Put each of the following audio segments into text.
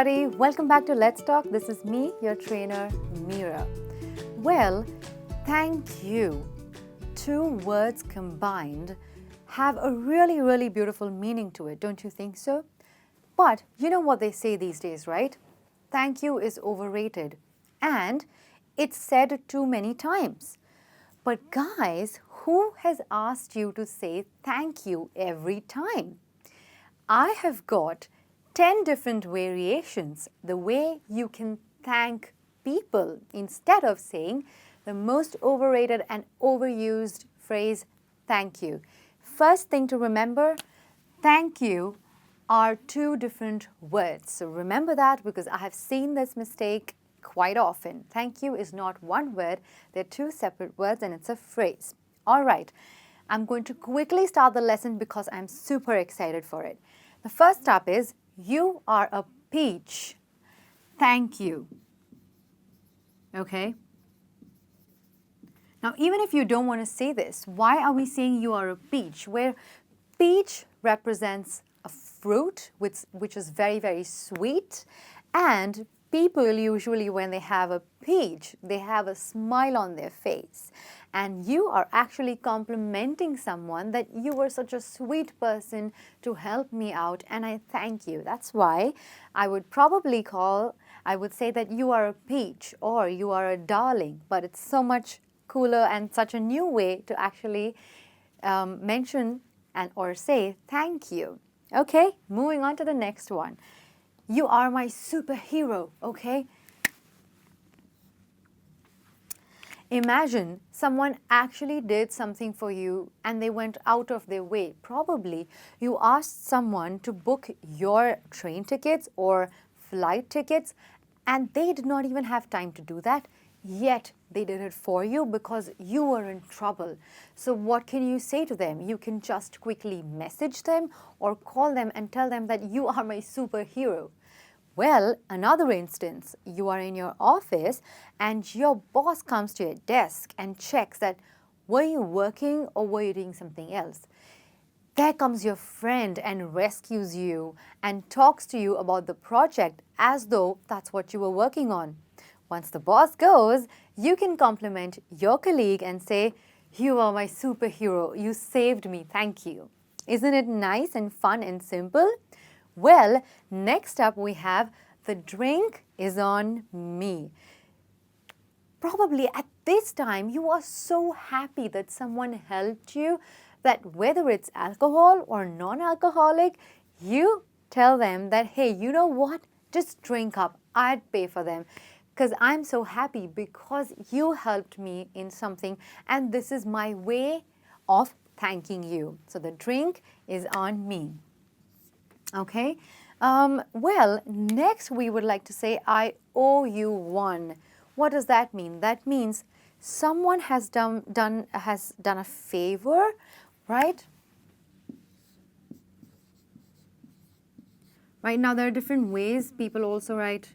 everybody, welcome back to Let's Talk. This is me, your trainer, Meera. Well, thank you. Two words combined have a really beautiful meaning to it, don't you think so? But you know what they say these days, right? Thank you is overrated and it's said too many times. But guys, who has asked you to say thank you every time? I have got 10 different variations, the way you can thank people instead of saying the most overrated and overused phrase, thank you. First thing to remember, thank you are two different words. So remember that because I have seen this mistake quite often. Thank you is not one word, they're two separate words and it's a phrase. All right, I'm going to quickly start the lesson because I'm super excited for it. The first step is, you are a peach. Thank you. Okay? Now, even if you don't want to say this, why are we saying you are a peach? Where peach represents a fruit which is very sweet, and people usually when they have a peach, they have a smile on their face. And you are actually complimenting someone that you were such a sweet person to help me out and I thank you. That's why I would say that you are a peach or you are a darling, but it's so much cooler and such a new way to actually mention or say thank you. Okay, moving on to the next one. You are my superhero, okay? Imagine someone actually did something for you and they went out of their way. Probably you asked someone to book your train tickets or flight tickets and they did not even have time to do that, yet they did it for you because you were in trouble. So what can you say to them? You can just quickly message them or call them and tell them that you are my superhero. Well, another instance, you are in your office and your boss comes to your desk and checks that were you working or were you doing something else? There comes your friend and rescues you and talks to you about the project as though that's what you were working on. Once the boss goes, you can compliment your colleague and say, you are my superhero, you saved me, thank you. Isn't it nice and fun and simple? Well, next up we have the drink is on me. Probably at this time you are so happy that someone helped you that whether it's alcohol or non-alcoholic, you tell them that, hey, you know what? Just drink up. I'd pay for them because I'm so happy because you helped me in something and this is my way of thanking you. So the drink is on me. Okay, well, next we would like to say, I owe you one. What does that mean? That means someone has done a favor, right? Right now there are different ways people also write.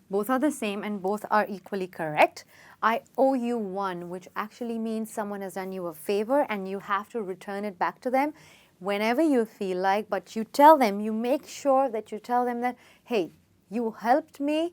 Both are the same and both are equally correct. I owe you one, which actually means someone has done you a favor and you have to return it back to them whenever you feel like, but you tell them, you make sure that you tell them that, hey, you helped me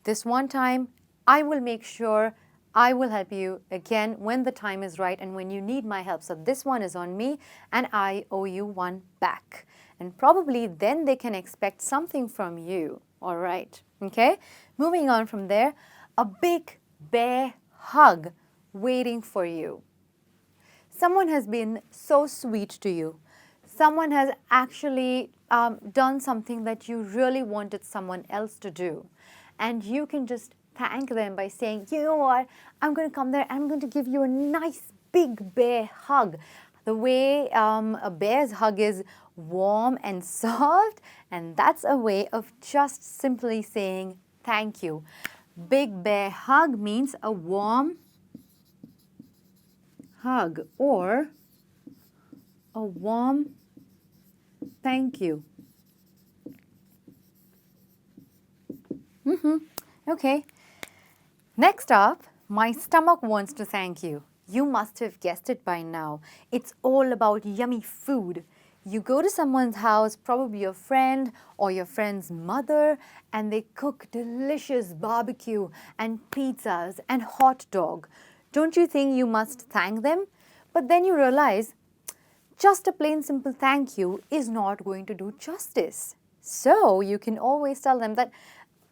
this one time, I will make sure I will help you again when the time is right and when you need my help. So this one is on me and I owe you one back. And probably then they can expect something from you. All right, okay? Moving on from there, a big bear hug waiting for you. Someone has been so sweet to you. Someone has actually done something that you really wanted someone else to do. And you can just thank them by saying, you know what, I'm going to come there and I'm going to give you a nice big bear hug. The way a bear's hug is warm and soft, and that's a way of just simply saying thank you. Big bear hug means a warm hug or a warm thank you. Okay. Next up, my stomach wants to thank you. You must have guessed it by now. It's all about yummy food. You go to someone's house, probably your friend or your friend's mother, and they cook delicious barbecue and pizzas and hot dog. Don't you think you must thank them? But then you realize just a plain simple thank you is not going to do justice. So you can always tell them that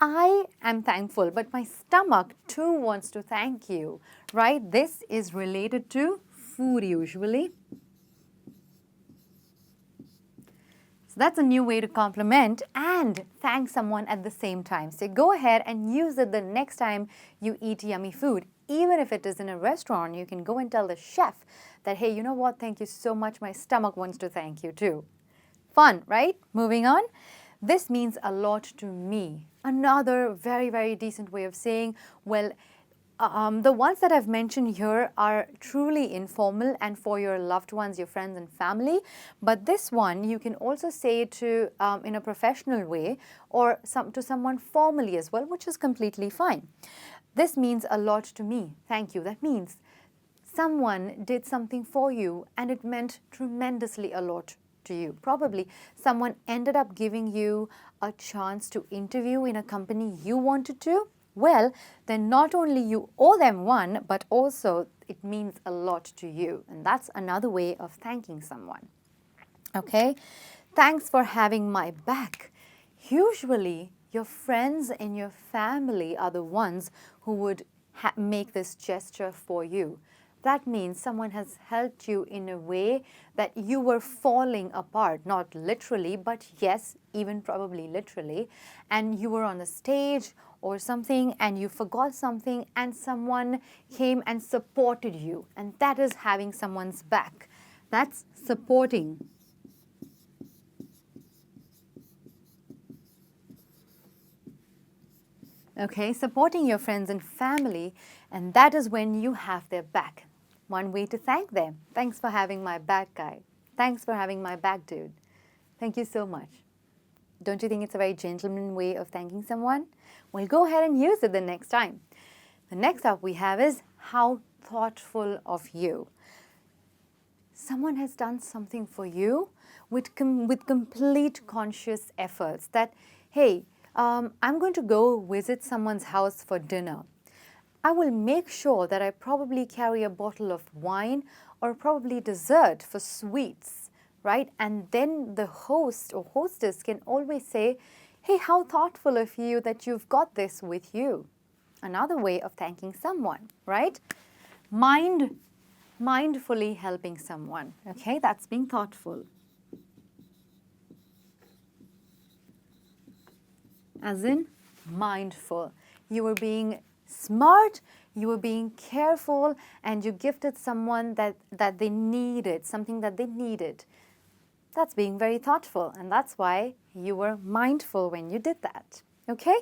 I am thankful, but my stomach too wants to thank you, right? This is related to food usually. So that's a new way to compliment and thank someone at the same time. So go ahead and use it the next time you eat yummy food. Even if it is in a restaurant, you can go and tell the chef that, hey, you know what, thank you so much, my stomach wants to thank you too. Fun, right? Moving on. This means a lot to me. Another very, very decent way of saying, well, the ones that I've mentioned here are truly informal and for your loved ones, your friends and family. But this one, you can also say to in a professional way or to someone formally as well, which is completely fine. This means a lot to me. Thank you. That means someone did something for you and it meant tremendously a lot to you. Probably someone ended up giving you a chance to interview in a company you wanted to. Well, then not only you owe them one, but also it means a lot to you. And that's another way of thanking someone. Okay? Thanks for having my back. Usually, your friends and your family are the ones who would make this gesture for you. That means someone has helped you in a way that you were falling apart, not literally, but yes, even probably literally, and you were on a stage or something and you forgot something and someone came and supported you, and that is having someone's back. That's supporting. Okay, supporting your friends and family, and that is when you have their back. One way to thank them. Thanks for having my back, guy. Thanks for having my back, dude. Thank you so much. Don't you think it's a very gentleman way of thanking someone? Well, go ahead and use it the next time. The next up we have is how thoughtful of you. Someone has done something for you with complete conscious efforts that, hey, I'm going to go visit someone's house for dinner. I will make sure that I probably carry a bottle of wine or probably dessert for sweets, right? And then the host or hostess can always say, hey, how thoughtful of you that you've got this with you. Another way of thanking someone, right? Mindfully helping someone, okay? That's being thoughtful. As in mindful. You were being smart, you were being careful, and you gifted someone that they needed, something that they needed. That's being very thoughtful, and that's why you were mindful when you did that. Okay?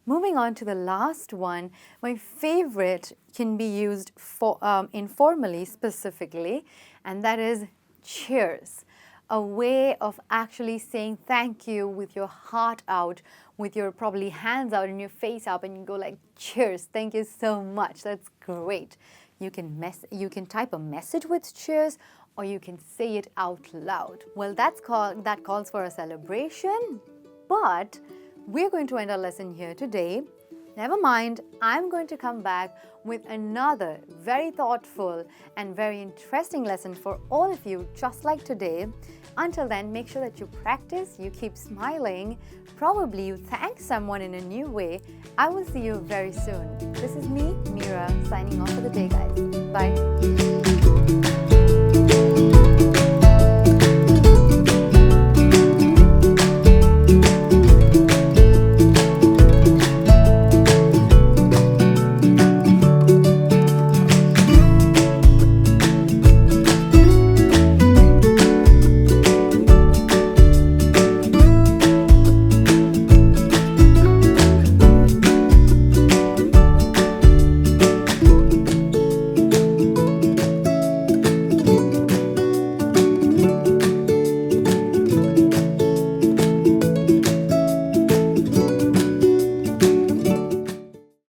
Moving on to the last one, my favorite can be used for informally specifically, and that is cheers. A way of actually saying thank you with your heart out, with your probably hands out and your face up, and you go like, cheers, thank you so much, that's great. You can type a message with cheers, or you can say it out loud. Well, that calls for a celebration, but we're going to end our lesson here today. Never mind, I'm going to come back with another very thoughtful and very interesting lesson for all of you, just like today. Until then, make sure that you practice, you keep smiling, probably you thank someone in a new way. I will see you very soon. This is me, Meera, signing off for the day, guys. Bye.